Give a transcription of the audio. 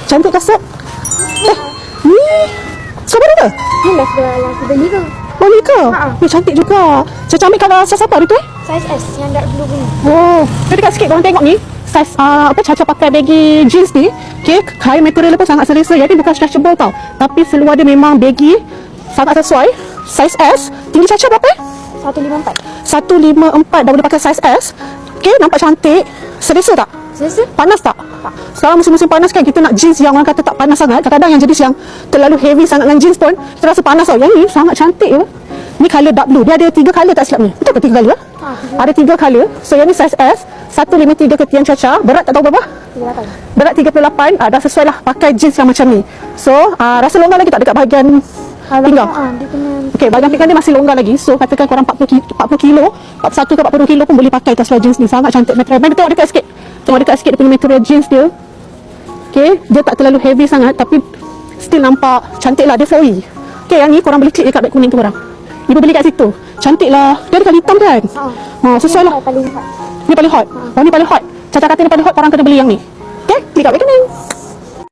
Cantik kasut. Ni siapa dia? Ni lah yang aku beli ke? Oh, ni ke? Ha. Ni cantik juga. Saya ambil kalau size apa dia tu Size S yang dark blue punya. Oh, dia dekat sikit korang tengok ni. Saiz Caca pakai baggy jeans ni. Okay, kain material pun sangat selesa. Jadi bukan stretchable tau. Tapi seluar dia memang baggy, sangat sesuai. Saiz S. Tinggi Caca berapa 154. 154 dah boleh pakai saiz S. Okay, nampak cantik. Selesa tak? Selesa? Panas tak? Sekarang musim-musim panas kan, kita nak jeans yang orang kata tak panas sangat. Kadang-kadang yang jenis yang terlalu heavy sangat dengan jeans pun kita rasa panas tau. Yang ni sangat cantik je. Ni colour dark blue. Dia ada 3 colour tak silap ni. Betul ke 3 colour? Ada 3 colour. So yang ni saiz S. 153 ketian Caca. Berat tak tahu berapa? 38. Berat 38. Dah sesuai lah pakai jeans yang macam ni. So rasa longgar lagi tak dekat bahagian pinggang? Dia kena Okay, bahagian pinggang dia masih longgar lagi. So katakan korang 40 kilo 41 ke 40 kilo pun boleh pakai atas seluar jeans ni. Sangat cantik material. Mari tengok dekat sikit. Tengok dekat sikit dia punya material jeans dia. Okay, dia tak terlalu heavy sangat tapi still nampak cantik lah. Dia flowy. Okay, yang ni korang boleh klik dekat beg kuning tu korang. Ibu beli kat situ. Cantik lah. Dia ada kali hitam kan? Sesuai lah. paling hot. Ni paling hot. Oh, ni paling hot. Caca kata ni paling hot, korang kena beli yang ni. Okay, klik kat beg kuning.